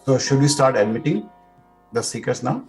So should we start admitting the seekers now?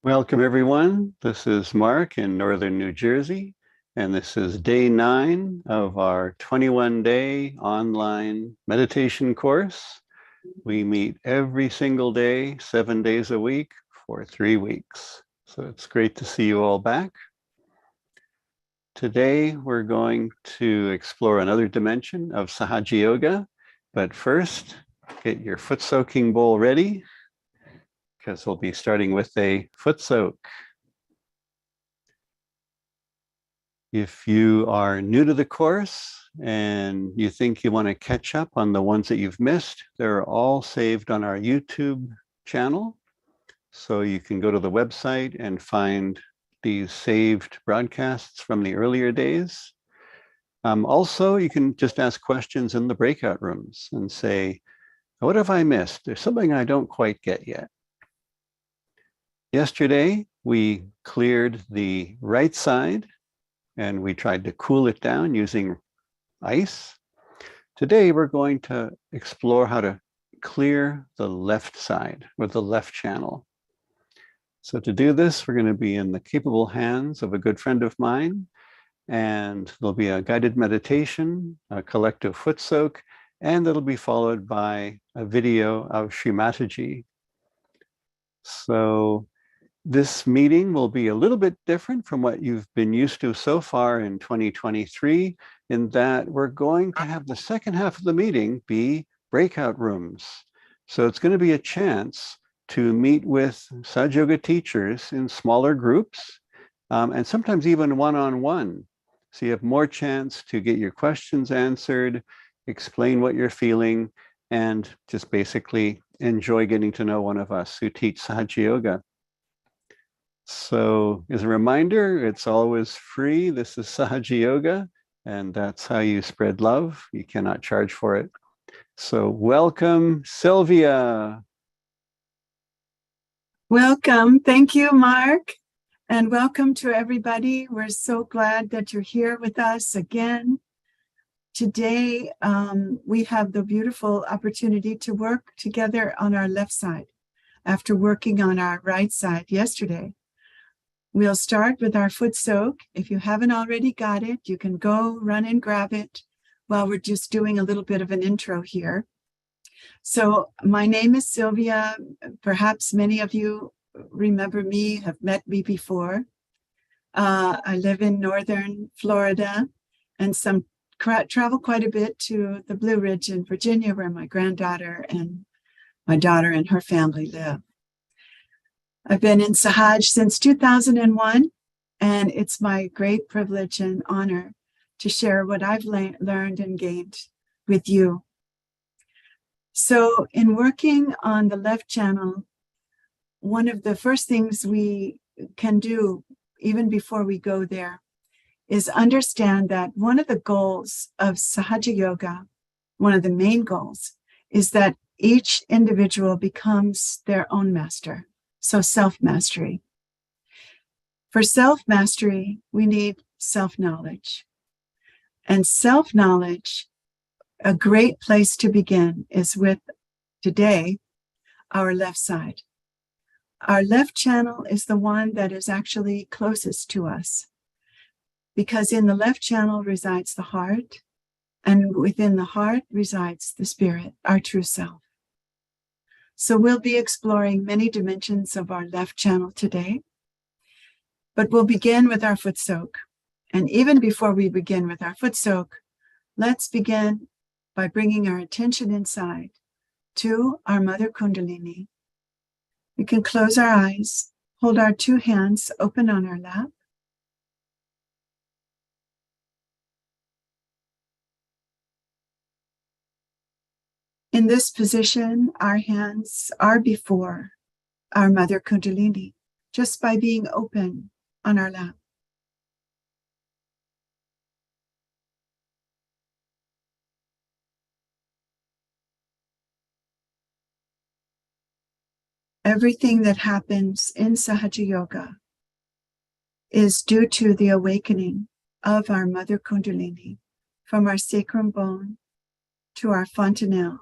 Welcome, everyone. This is Mark in Northern New Jersey, and this is day 9 of our 21-day online meditation course. We meet every single day, 7 days a week for 3 weeks. So it's great to see you all back. Today, we're going to explore another dimension of Sahaja Yoga, but first, get your foot soaking bowl ready, because we'll be starting with a foot soak. If you are new to the course and you think you want to catch up on the ones that you've missed, they're all saved on our YouTube channel. So you can go to the website and find these saved broadcasts from the earlier days. Also, you can just ask questions in the breakout rooms and say, what have I missed? There's something I don't quite get yet. Yesterday, we cleared the right side and we tried to cool it down using ice. Today, we're going to explore how to clear the left side or the left channel. So to do this, we're going to be in the capable hands of a good friend of mine, and there'll be a guided meditation, a collective foot soak, and it'll be followed by a video of Shri Mataji. So this meeting will be a little bit different from what you've been used to so far in 2023, in that we're going to have the second half of the meeting be breakout rooms. So it's going to be a chance to meet with Sahaja Yoga teachers in smaller groups, and sometimes even one-on-one. So you have more chance to get your questions answered, explain what you're feeling, and just basically enjoy getting to know one of us who teach Sahaja Yoga. So as a reminder, it's always free. This is Sahaja Yoga, and that's how you spread love. You cannot charge for it. So welcome, Sylvia. Welcome. Thank you, Mark. And welcome to everybody. We're so glad that you're here with us again. Today, we have the beautiful opportunity to work together on our left side after working on our right side yesterday. We'll start with our foot soak. If you haven't already got it, you can go run and grab it while we're just doing a little bit of an intro here. So my name is Sylvia. Perhaps many of you remember me, have met me before. I live in northern Florida and travel quite a bit to the Blue Ridge in Virginia, where my granddaughter and my daughter and her family live. I've been in Sahaj since 2001, and it's my great privilege and honor to share what I've learned and gained with you. So in working on the left channel, one of the first things we can do, even before we go there, is understand that one of the goals of Sahaja Yoga, one of the main goals, is that each individual becomes their own master. So self-mastery. For self-mastery, we need self-knowledge. And self-knowledge, a great place to begin is with, today, our left side. Our left channel is the one that is actually closest to us, because in the left channel resides the heart, and within the heart resides the spirit, our true self. So we'll be exploring many dimensions of our left channel today, but we'll begin with our foot soak. And even before we begin with our foot soak, let's begin by bringing our attention inside to our Mother Kundalini. We can close our eyes, hold our two hands open on our lap. In this position, our hands are before our Mother Kundalini, just by being open on our lap. Everything that happens in Sahaja Yoga is due to the awakening of our Mother Kundalini from our sacrum bone to our fontanelle,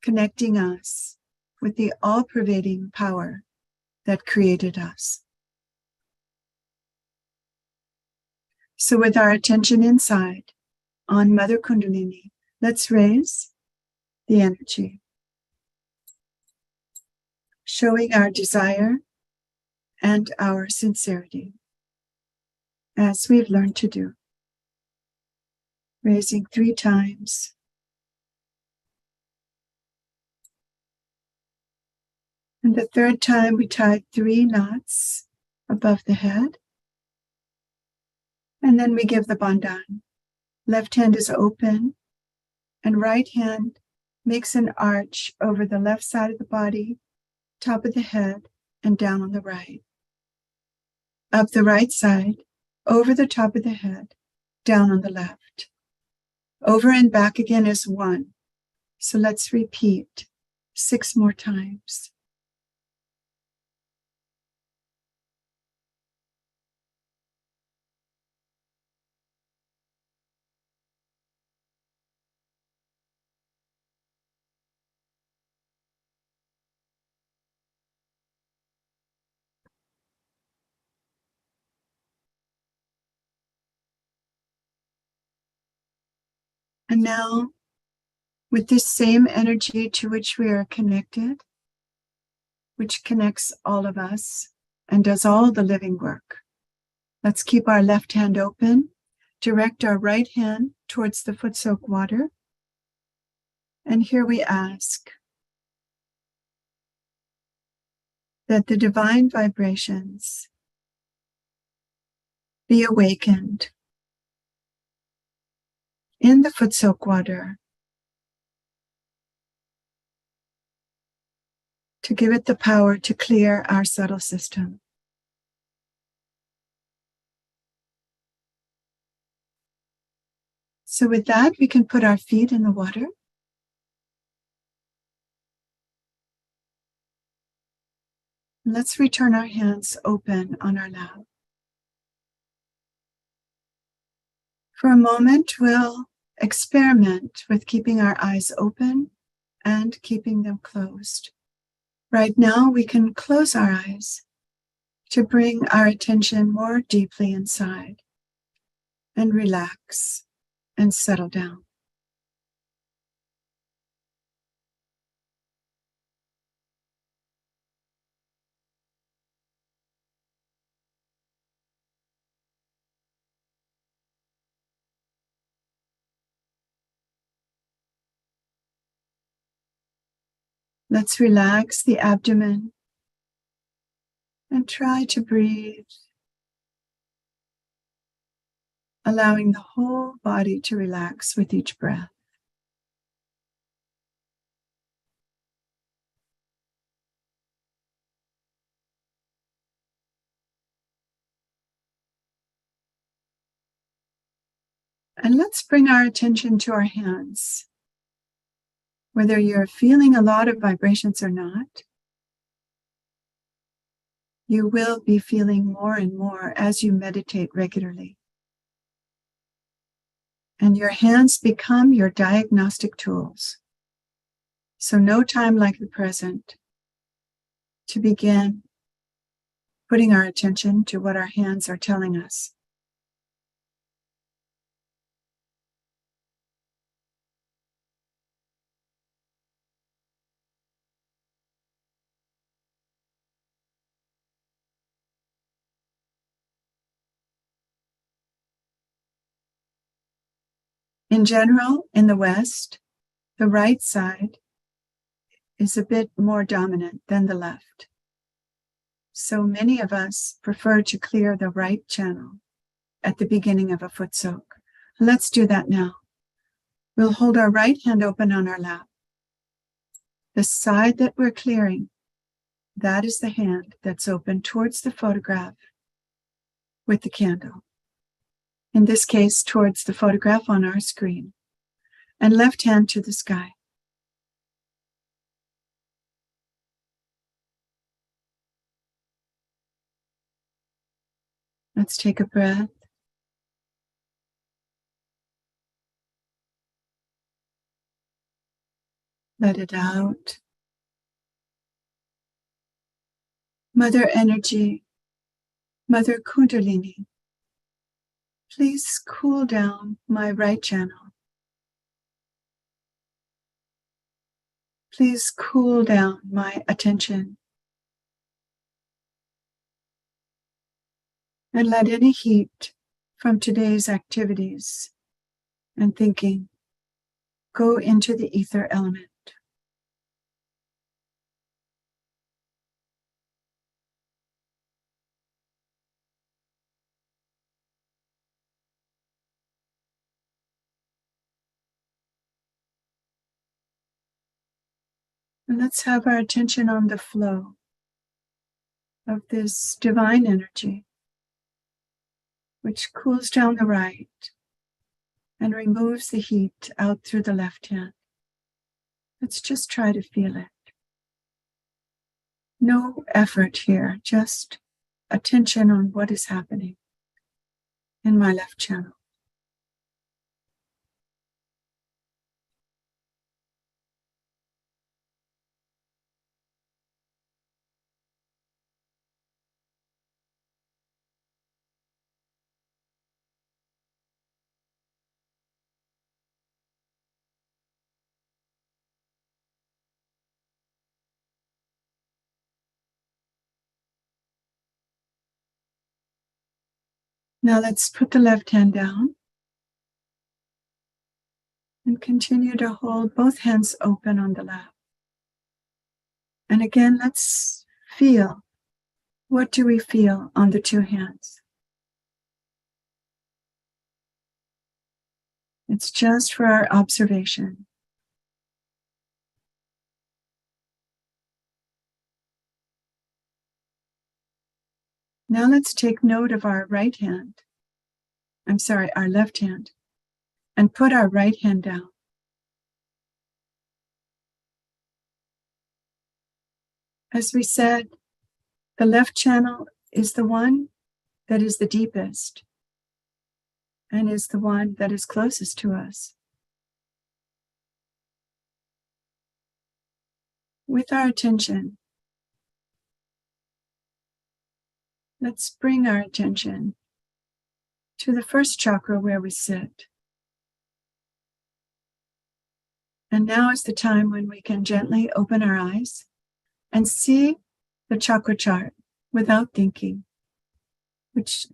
connecting us with the all-pervading power that created us. So with our attention inside on Mother Kundalini, let's raise the energy, showing our desire and our sincerity, as we've learned to do. Raising 3 times. And the 3rd time we tied 3 knots above the head. And then we give the bandhan. Left hand is open and right hand makes an arch over the left side of the body, top of the head, and down on the right. Up the right side, over the top of the head, down on the left. Over and back again is 1. So let's repeat 6 more times. And now, with this same energy to which we are connected, which connects all of us and does all the living work, let's keep our left hand open, direct our right hand towards the Footsoak water, and here we ask that the divine vibrations be awakened in the Footsoak water to give it the power to clear our subtle system. So with that, we can put our feet in the water. Let's return our hands open on our lap. For a moment, we'll experiment with keeping our eyes open and keeping them closed. Right now, we can close our eyes to bring our attention more deeply inside and relax and settle down. Let's relax the abdomen and try to breathe, allowing the whole body to relax with each breath. And let's bring our attention to our hands. Whether you're feeling a lot of vibrations or not, you will be feeling more and more as you meditate regularly. And your hands become your diagnostic tools. So no time like the present to begin putting our attention to what our hands are telling us. In general, in the West, the right side is a bit more dominant than the left. So many of us prefer to clear the right channel at the beginning of a Footsoak. Let's do that now. We'll hold our right hand open on our lap. The side that we're clearing, that is the hand that's open towards the photograph with the candle. In this case, towards the photograph on our screen. And left hand to the sky. Let's take a breath. Let it out. Mother Energy, Mother Kundalini, please cool down my right channel. Please cool down my attention. And let any heat from today's activities and thinking go into the ether element. And let's have our attention on the flow of this divine energy, which cools down the right and removes the heat out through the left hand. Let's just try to feel it. No effort here, just attention on what is happening in my left channel. Now let's put the left hand down and continue to hold both hands open on the lap. And again, let's feel. What do we feel on the two hands? It's just for our observation. Now let's take note of our right hand. Our left hand, and put our right hand down. As we said, the left channel is the one that is the deepest and is the one that is closest to us. With our attention, let's bring our attention to the first chakra where we sit. And now is the time when we can gently open our eyes and see the chakra chart without thinking, which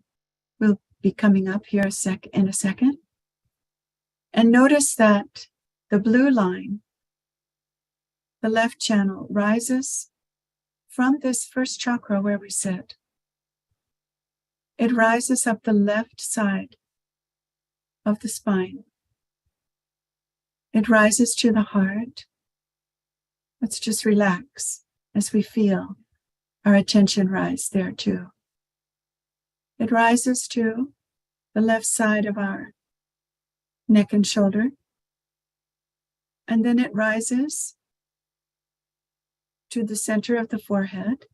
will be coming up here in a second. And notice that the blue line, the left channel, rises from this first chakra where we sit. It rises up the left side of the spine. It rises to the heart. Let's just relax as we feel our attention rise there too. It rises to the left side of our neck and shoulder. And then it rises to the center of the forehead.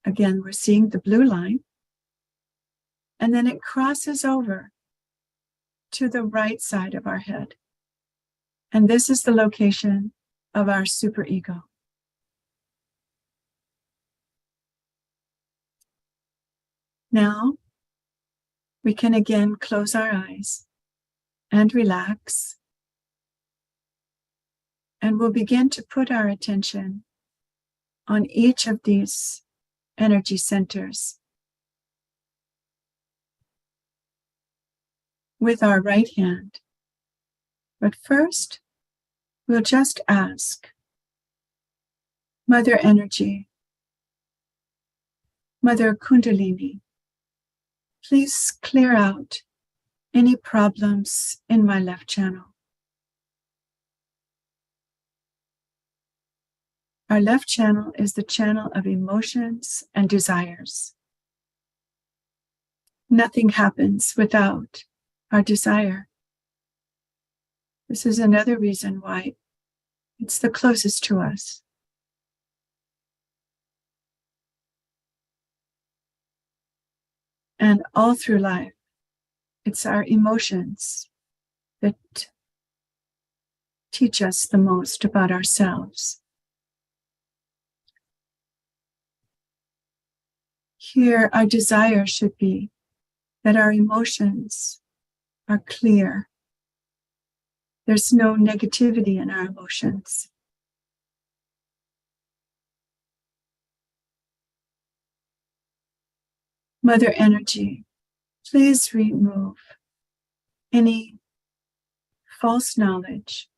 Again, we're seeing the blue line. And then it crosses over to the right side of our head. And this is the location of our superego. Now, we can again close our eyes and relax. And we'll begin to put our attention on each of these energy centers. With our right hand. But first, we'll just ask Mother Energy, Mother Kundalini, please clear out any problems in my left channel. Our left channel is the channel of emotions and desires. Nothing happens without our desire. This is another reason why it's the closest to us. And all through life, it's our emotions that teach us the most about ourselves. Here, our desire should be that our emotions are clear. There's no negativity in our emotions. Mother Energy, please remove any false knowledge,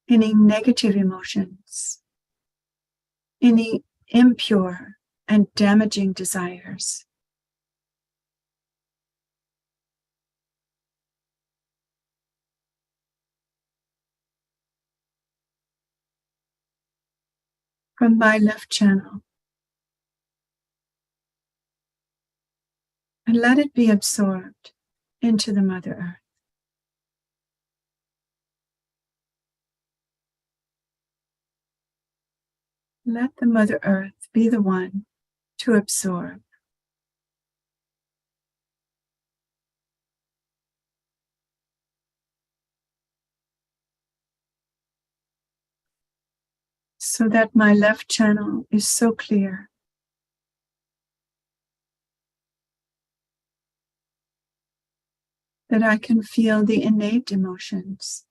any negative emotions, any impure and damaging desires. From my left channel, and let it be absorbed into the Mother Earth. Let the Mother Earth be the one to absorb. So that my left channel is so clear. That I can feel the innate emotions.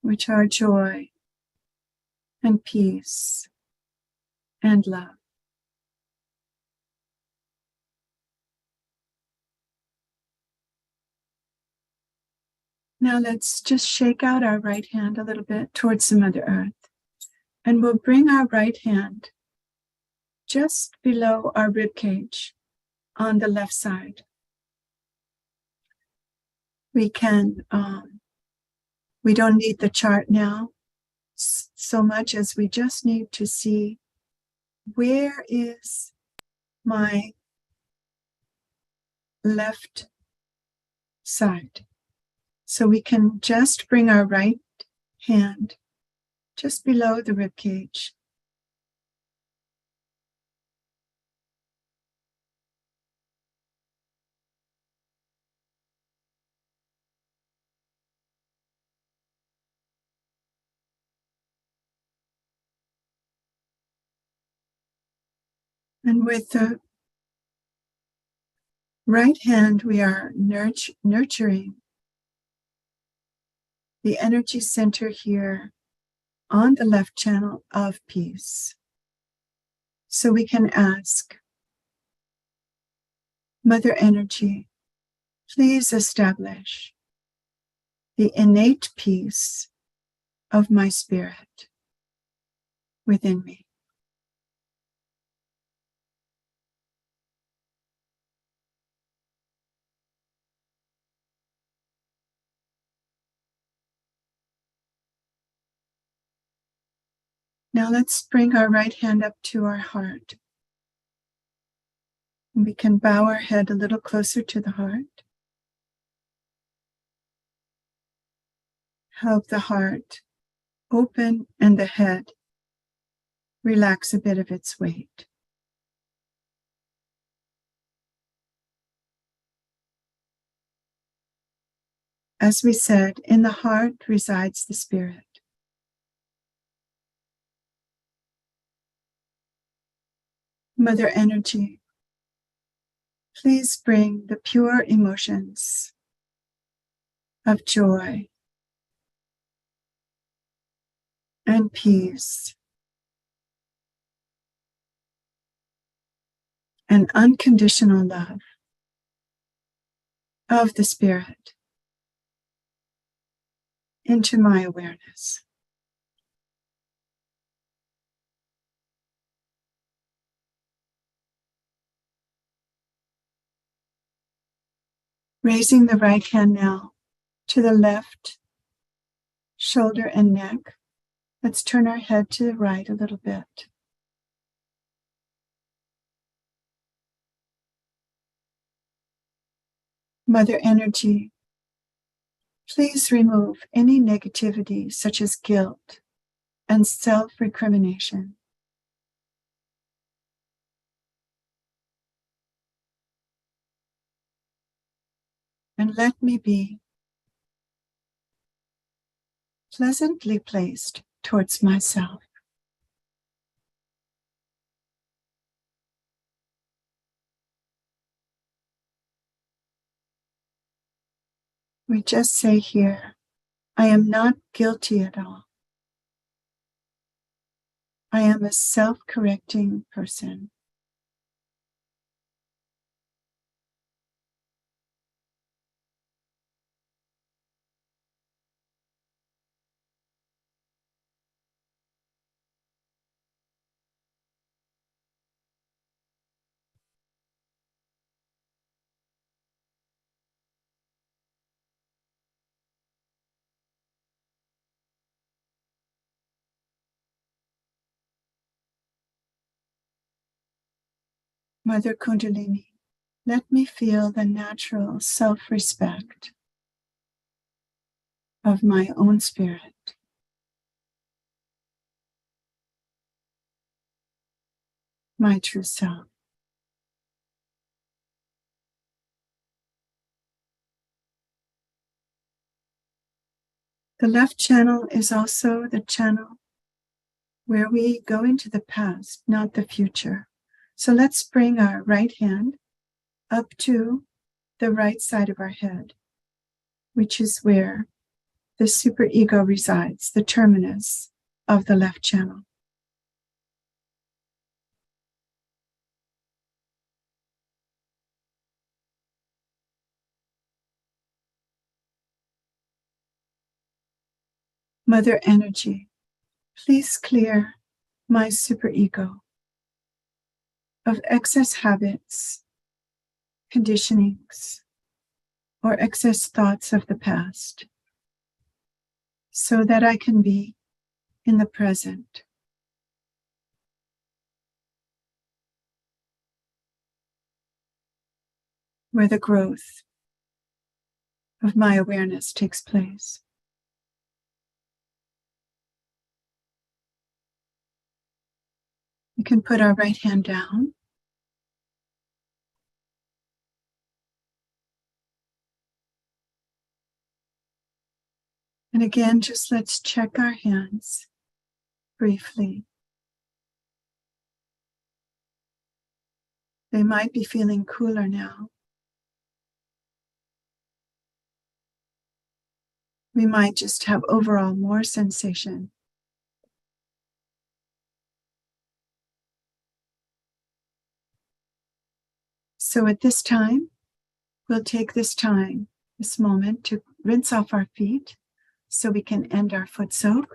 Which are joy and peace and love. Now let's just shake out our right hand a little bit towards the Mother Earth. And we'll bring our right hand just below our rib cage on the left side. We don't need the chart now so much as we just need to see where is my left side. So we can just bring our right hand just below the rib cage. And with the right hand, we are nurturing the energy center here on the left channel of peace. So we can ask, Mother Energy, please establish the innate peace of my spirit within me. Now let's bring our right hand up to our heart. And we can bow our head a little closer to the heart. Help the heart open and the head relax a bit of its weight. As we said, in the heart resides the spirit. Mother Energy, please bring the pure emotions of joy and peace and unconditional love of the Spirit into my awareness. Raising the right hand now to the left shoulder and neck. Let's turn our head to the right a little bit. Mother Energy, please remove any negativity such as guilt and self-recrimination. And let me be pleasantly placed towards myself. We just say here, I am not guilty at all. I am a self-correcting person. Mother Kundalini, let me feel the natural self-respect of my own spirit. My true self. The left channel is also the channel where we go into the past, not the future. So let's bring our right hand up to the right side of our head, which is where the superego resides, the terminus of the left channel. Mother Energy, please clear my superego of excess habits, conditionings, or excess thoughts of the past, so that I can be in the present. Where the growth of my awareness takes place. We can put our right hand down. And again, just let's check our hands briefly. They might be feeling cooler now. We might just have overall more sensation. So at this time, we'll take this moment to rinse off our feet so we can end our Footsoak.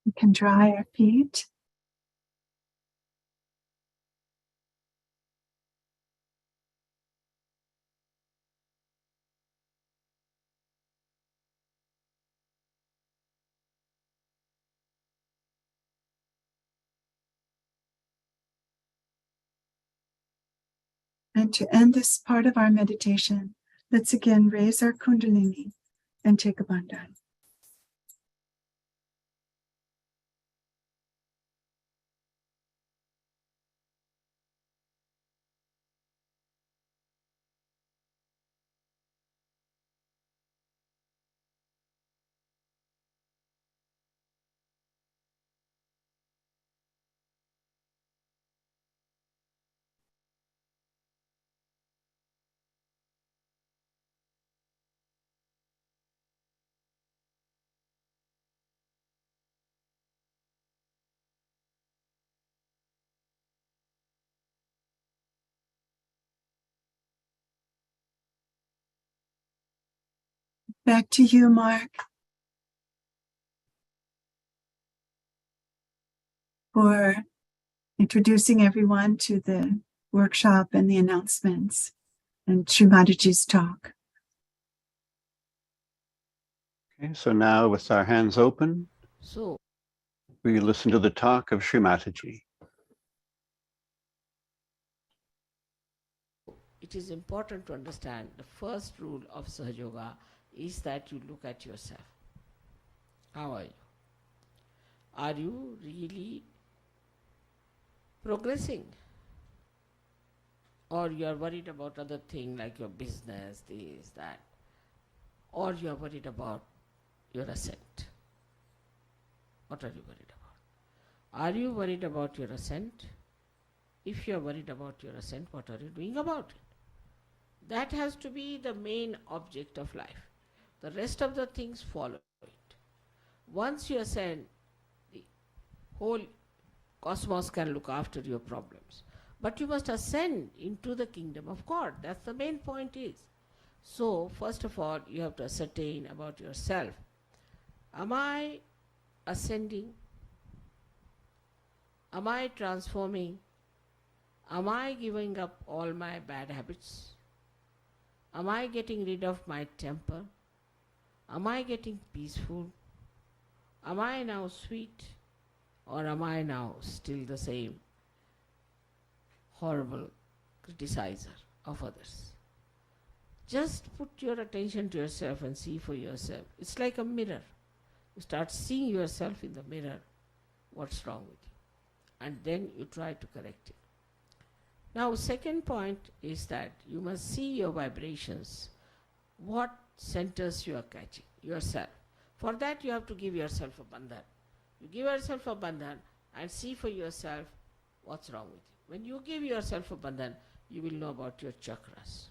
We can dry our feet. And to end this part of our meditation, let's again raise our Kundalini and take a bandhan. Back to you, Mark, for introducing everyone to the workshop and the announcements and Shri Mataji's talk. Okay, so now with our hands open, So, we listen to the talk of Shri Mataji. it is important to understand the first rule of Sahaja Yoga is that you look at yourself. How are you? Are you really progressing? Or you are worried about other things like your business, this, that. Or you are worried about your ascent. What are you worried about? Are you worried about your ascent? If you are worried about your ascent, what are you doing about it? That has to be the main object of life. The rest of the things follow it. Once you ascend, the whole cosmos can look after your problems. But you must ascend into the kingdom of God. That's the main point is. So, first of all, you have to ascertain about yourself. Am I ascending? Am I transforming? Am I giving up all my bad habits? Am I getting rid of my temper? Am I getting peaceful? Am I now sweet? Or am I now still the same horrible criticizer of others? Just put your attention to yourself and see for yourself. It's like a mirror. You start seeing yourself in the mirror, what's wrong with you. And then you try to correct it. Now, second point is that you must see your vibrations, what centers you are catching, yourself. For that you have to give yourself a bandhan. You give yourself a bandhan and see for yourself what's wrong with you. When you give yourself a bandhan, you will know about your chakras.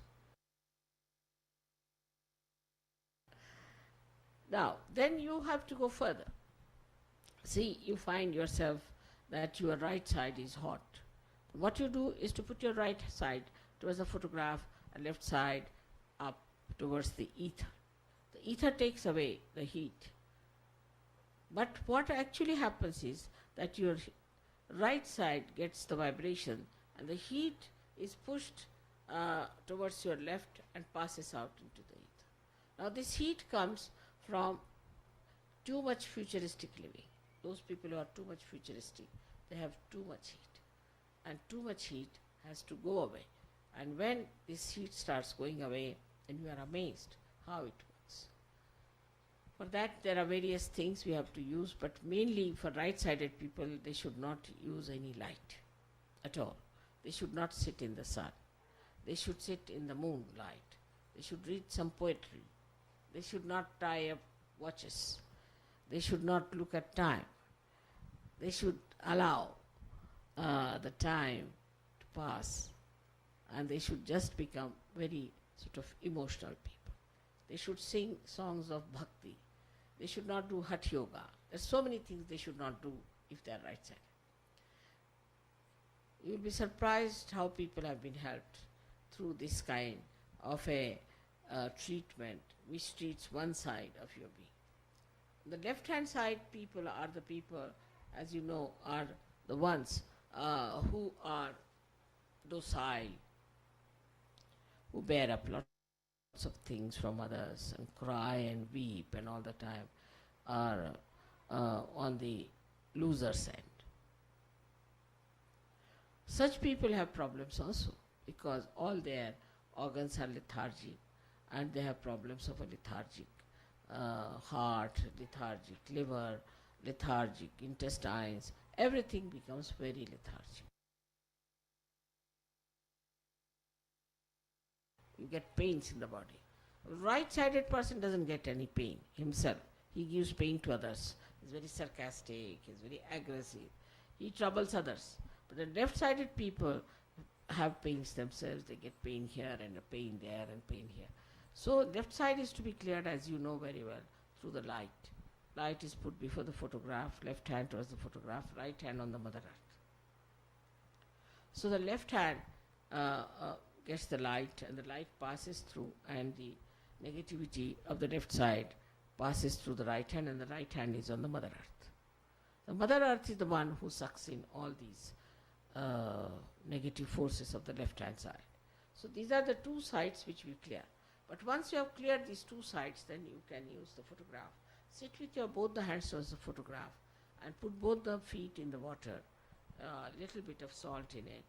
Now, then you have to go further. See, you find yourself that your right side is hot. What you do is to put your right side towards the photograph and left side up towards the ether. The ether takes away the heat. But what actually happens is that your right side gets the vibration and the heat is pushed towards your left and passes out into the ether. Now this heat comes from too much futuristic living. Those people who are too much futuristic, they have too much heat. And too much heat has to go away. And when this heat starts going away, then you are amazed how it works. For that there are various things we have to use, but mainly for right-sided people, they should not use any light at all. They should not sit in the sun. They should sit in the moonlight. They should read some poetry. They should not tie up watches. They should not look at time. They should allow the time to pass, and they should just become very sort of emotional people. They should sing songs of bhakti. They should not do hatha yoga. There's so many things they should not do if they are right-sided. You'll be surprised how people have been helped through this kind of a treatment which treats one side of your being. The left-hand side people are the people, as you know, are the ones who are docile, who bear up lots of things from others and cry and weep and all the time, are on the loser's end. Such people have problems also because all their organs are lethargic and they have problems of a lethargic heart, lethargic liver, lethargic intestines. Everything becomes very lethargic. You get pains in the body. A right-sided person doesn't get any pain himself. He gives pain to others. He's very sarcastic, he's very aggressive. He troubles others. But the left-sided people have pains themselves. They get pain here and a pain there and pain here. So left side is to be cleared, as you know very well, through the light. Light is put before the photograph, left hand towards the photograph, right hand on the Mother Earth. So the left hand gets the light and the light passes through, and the negativity of the left side passes through the right hand, and the right hand is on the Mother Earth. The Mother Earth is the one who sucks in all these negative forces of the left hand side. So these are the two sides which we clear. But once you have cleared these two sides, then you can use the photograph. Sit with your both the hands towards the photograph and put both the feet in the water, a little bit of salt in it,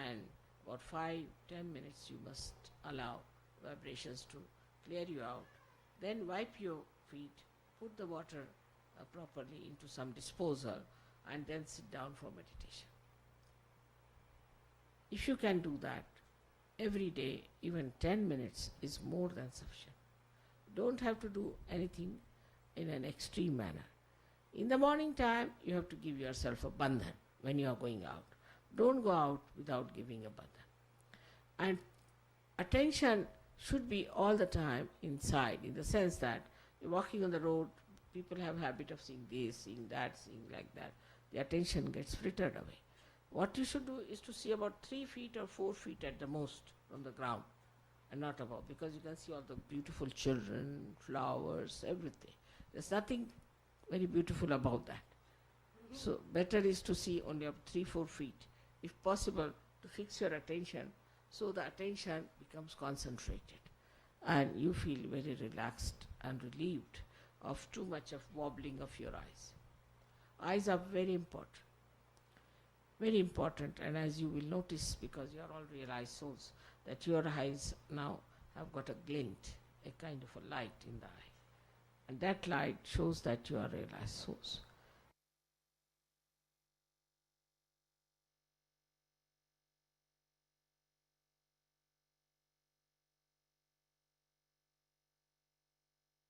and about 5-10 minutes you must allow vibrations to clear you out. Then wipe your feet, put the water properly into some disposal, and then sit down for meditation. If you can do that every day, even 10 minutes is more than sufficient. Don't have to do anything in an extreme manner. In the morning time, you have to give yourself a bandhan when you are going out. Don't go out without giving a bandhan. And attention should be all the time inside, in the sense that you're walking on the road, people have habit of seeing this, seeing that, seeing like that. The attention gets frittered away. What you should do is to see about 3 feet or 4 feet at the most from the ground, and not above, because you can see all the beautiful children, flowers, everything. There's nothing very beautiful about that. So better is to see only up 3-4 feet, if possible, to fix your attention, so the attention becomes concentrated and you feel very relaxed and relieved of too much of wobbling of your eyes. Eyes are very important, and as you will notice, because you are all realized souls, that your eyes now have got a glint, a kind of a light in the eye, and that light shows that you are realized souls.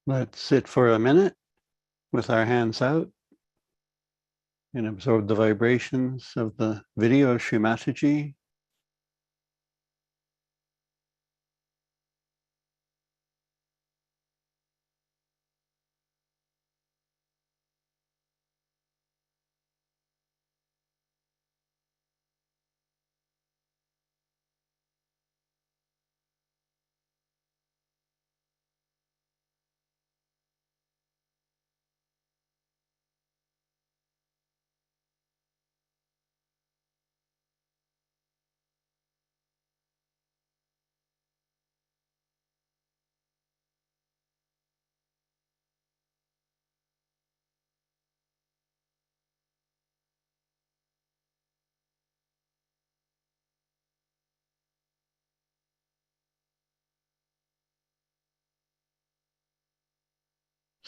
Let's sit for a minute with our hands out and absorb the vibrations of the video of Shri Mataji.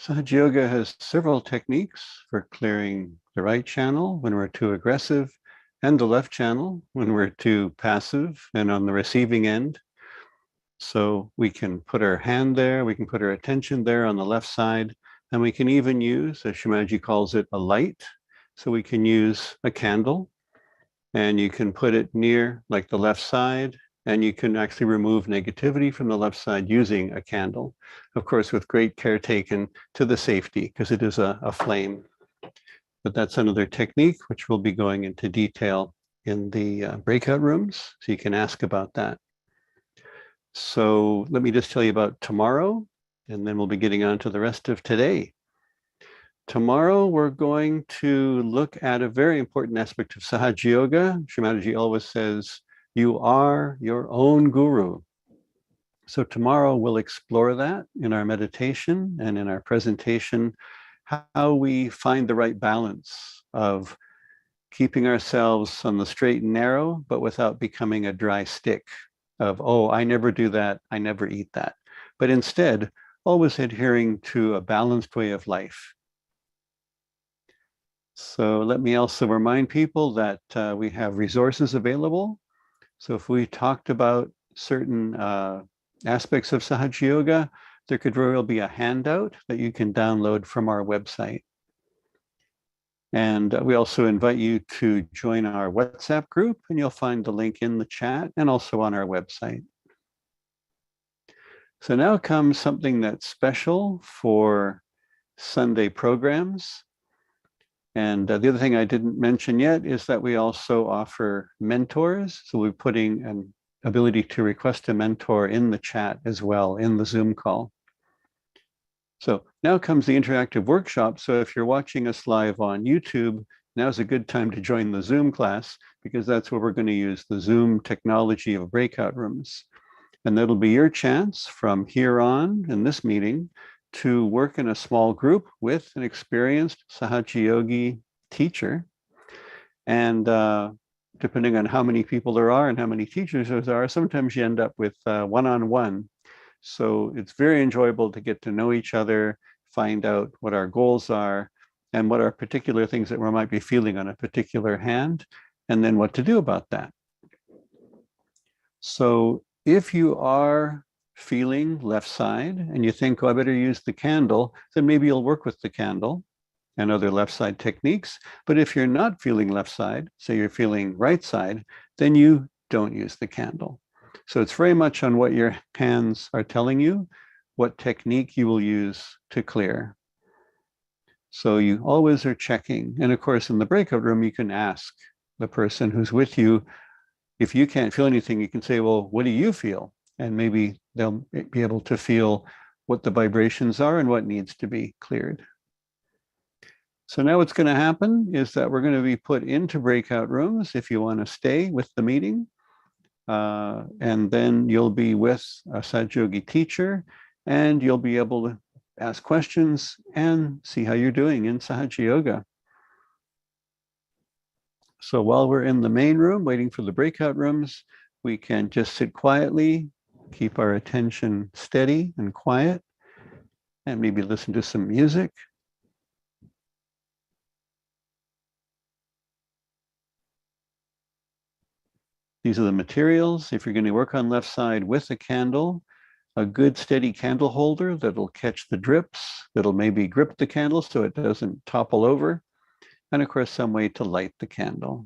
Sahaja Yoga has several techniques for clearing the right channel when we're too aggressive, and the left channel when we're too passive and on the receiving end. So we can put our hand there, we can put our attention there on the left side, and we can even use, as Shri Mataji calls it, a light. So we can use a candle, and you can put it near like the left side, and you can actually remove negativity from the left side using a candle, of course, with great care taken to the safety, because it is a flame. But that's another technique, which we'll be going into detail in the breakout rooms, so you can ask about that. So let me just tell you about tomorrow, and then we'll be getting on to the rest of today. Tomorrow, we're going to look at a very important aspect of Sahaja Yoga. Shri Mataji always says, you are your own guru. So tomorrow we'll explore that in our meditation and in our presentation, how we find the right balance of keeping ourselves on the straight and narrow, but without becoming a dry stick of, oh, I never do that, I never eat that. But instead, always adhering to a balanced way of life. So let me also remind people that we have resources available. So if we talked about certain aspects of Sahaja Yoga, there could very well be a handout that you can download from our website. And we also invite you to join our WhatsApp group, and you'll find the link in the chat and also on our website. So now comes something that's special for Sunday programs. And the other thing I didn't mention yet is that we also offer mentors. So we're putting an ability to request a mentor in the chat as well, in the Zoom call. So now comes the interactive workshop. So if you're watching us live on YouTube, now's a good time to join the Zoom class, because that's where we're going to use the Zoom technology of breakout rooms. And that'll be your chance from here on in this meeting to work in a small group with an experienced Sahaja Yogi teacher. And depending on how many people there are and how many teachers there are, sometimes you end up with one-on-one. So it's very enjoyable to get to know each other, find out what our goals are, and what are particular things that we might be feeling on a particular hand, and then what to do about that. So if you are feeling left side and you think, oh, I better use the candle, then maybe you'll work with the candle and other left side techniques. But if you're not feeling left side, say you're feeling right side, then you don't use the candle. So it's very much on what your hands are telling you, what technique you will use to clear. So you always are checking. And of course, in the breakout room, you can ask the person who's with you. If you can't feel anything, you can say, well, what do you feel? And maybe they'll be able to feel what the vibrations are and what needs to be cleared. So now what's going to happen is that we're going to be put into breakout rooms if you want to stay with the meeting. And then you'll be with a Sahaja Yogi teacher, and you'll be able to ask questions and see how you're doing in Sahaja Yoga. So while we're in the main room waiting for the breakout rooms, we can just sit quietly, keep our attention steady and quiet, and maybe listen to some music. These are the materials. If you're going to work on left side with a candle, a good steady candle holder that'll catch the drips, that'll maybe grip the candle so it doesn't topple over, and of course some way to light the candle.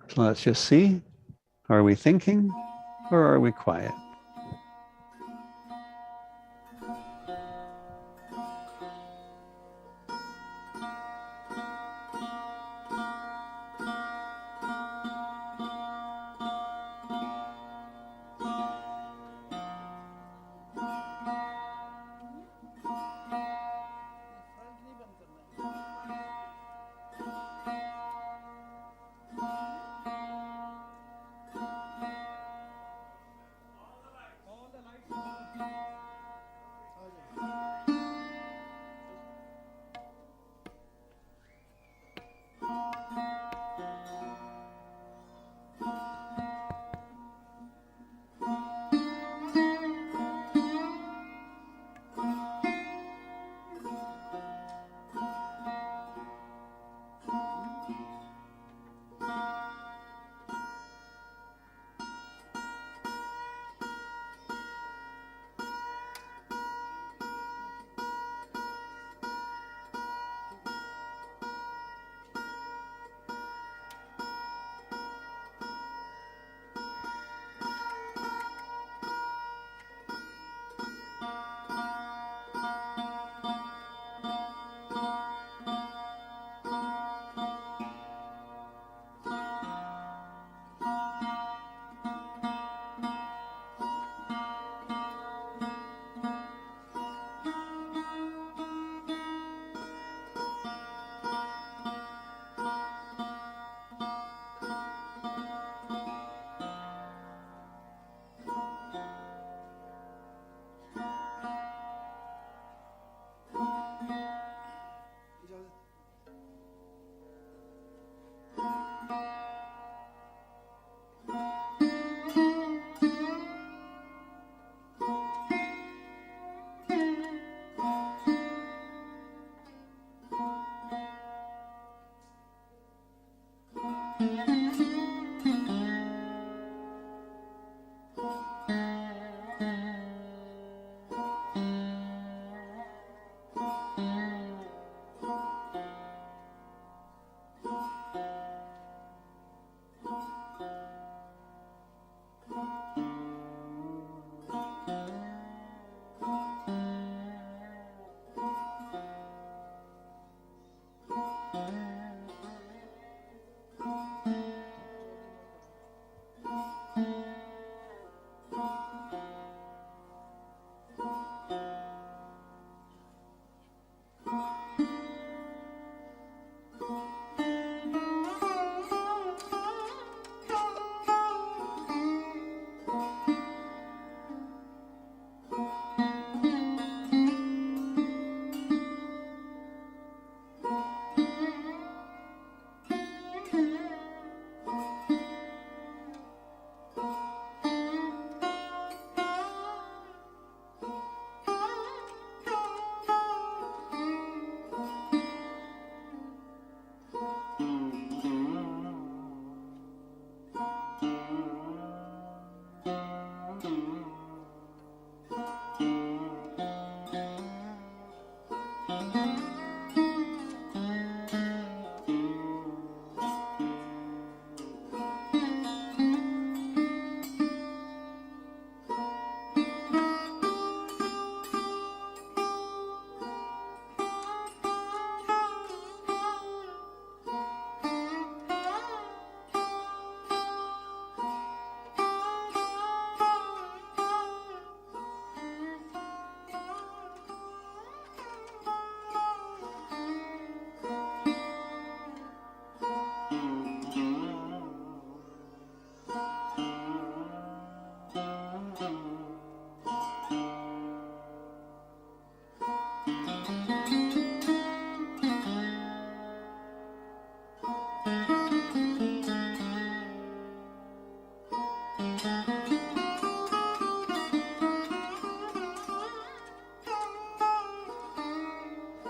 So let's just see, are we thinking or are we quiet?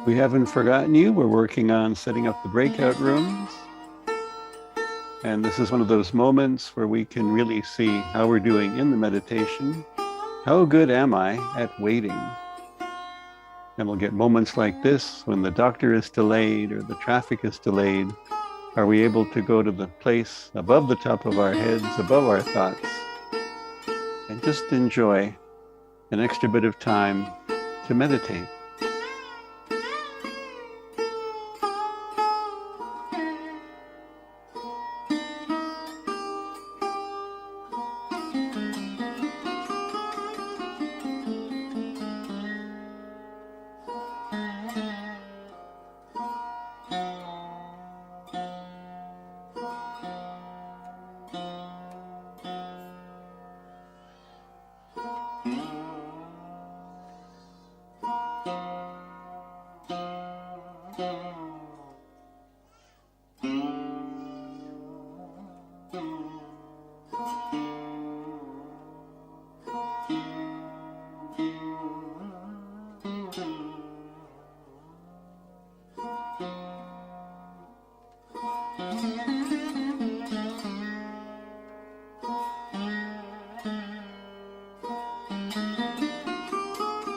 We haven't forgotten you. We're working on setting up the breakout rooms. And this is one of those moments where we can really see how we're doing in the meditation. How good am I at waiting? And we'll get moments like this when the doctor is delayed or the traffic is delayed. Are we able to go to the place above the top of our heads, above our thoughts, and just enjoy an extra bit of time to meditate?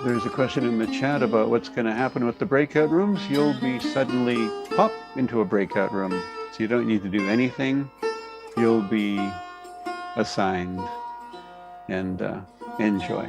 There's a question in the chat about what's going to happen with the breakout rooms. You'll be suddenly pop into a breakout room. So you don't need to do anything. You'll be assigned and enjoy.